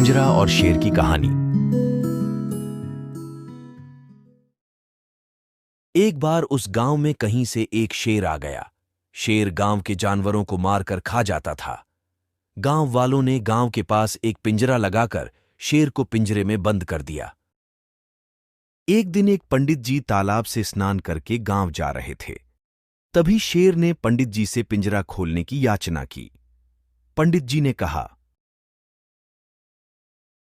पिंजरा और शेर की कहानी। एक बार उस गांव में कहीं से एक शेर आ गया। शेर गांव के जानवरों को मारकर खा जाता था। गांव वालों ने गांव के पास एक पिंजरा लगाकर शेर को पिंजरे में बंद कर दिया। एक दिन एक पंडित जी तालाब से स्नान करके गांव जा रहे थे। तभी शेर ने पंडित जी से पिंजरा खोलने की याचना की। पंडित जी ने कहा,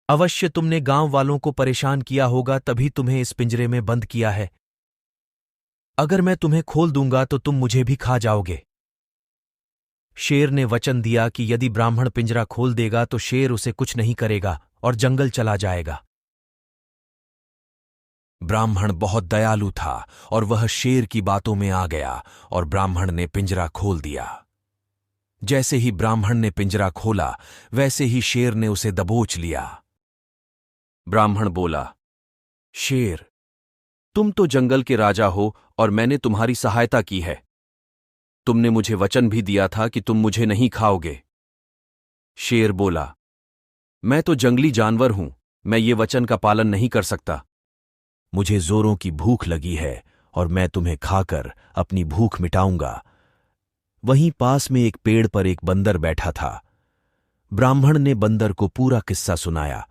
अवश्य तुमने गांव वालों को परेशान किया होगा, तभी तुम्हें इस पिंजरे में बंद किया है। अगर मैं तुम्हें खोल दूंगा तो तुम मुझे भी खा जाओगे। शेर ने वचन दिया कि यदि ब्राह्मण पिंजरा खोल देगा तो शेर उसे कुछ नहीं करेगा और जंगल चला जाएगा। ब्राह्मण बहुत दयालु था और वह शेर की बातों में आ गया और ब्राह्मण ने पिंजरा खोल दिया। जैसे ही ब्राह्मण ने पिंजरा खोला, वैसे ही शेर ने उसे दबोच लिया। ब्राह्मण बोला, शेर, तुम तो जंगल के राजा हो और मैंने तुम्हारी सहायता की है। तुमने मुझे वचन भी दिया था कि तुम मुझे नहीं खाओगे। शेर बोला, मैं तो जंगली जानवर हूं, मैं ये वचन का पालन नहीं कर सकता। मुझे जोरों की भूख लगी है और मैं तुम्हें खाकर अपनी भूख मिटाऊंगा। वहीं पास में एक पेड़ पर एक बंदर बैठा था। ब्राह्मण ने बंदर को पूरा किस्सा सुनाया।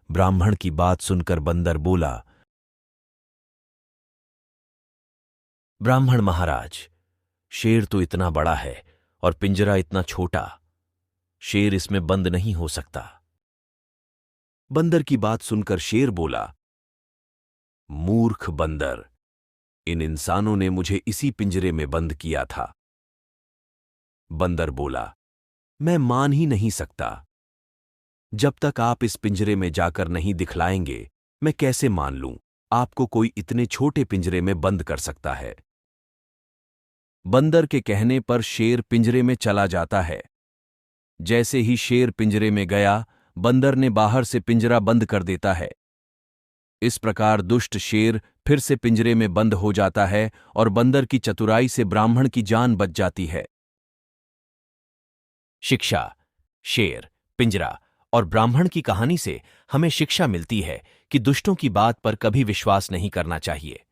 ब्राह्मण की बात सुनकर बंदर बोला, ब्राह्मण महाराज, शेर तो इतना बड़ा है और पिंजरा इतना छोटा, शेर इसमें बंद नहीं हो सकता। बंदर की बात सुनकर शेर बोला, मूर्ख बंदर, इन इंसानों ने मुझे इसी पिंजरे में बंद किया था। बंदर बोला, मैं मान ही नहीं सकता। जब तक आप इस पिंजरे में जाकर नहीं दिखलाएंगे, मैं कैसे मान लूं आपको कोई इतने छोटे पिंजरे में बंद कर सकता है। बंदर के कहने पर शेर पिंजरे में चला जाता है। जैसे ही शेर पिंजरे में गया, बंदर ने बाहर से पिंजरा बंद कर देता है। इस प्रकार दुष्ट शेर फिर से पिंजरे में बंद हो जाता है और बंदर की चतुराई से ब्राह्मण की जान बच जाती है। शिक्षा। शेर, पिंजरा और ब्राह्मण की कहानी से हमें शिक्षा मिलती है कि दुष्टों की बात पर कभी विश्वास नहीं करना चाहिए।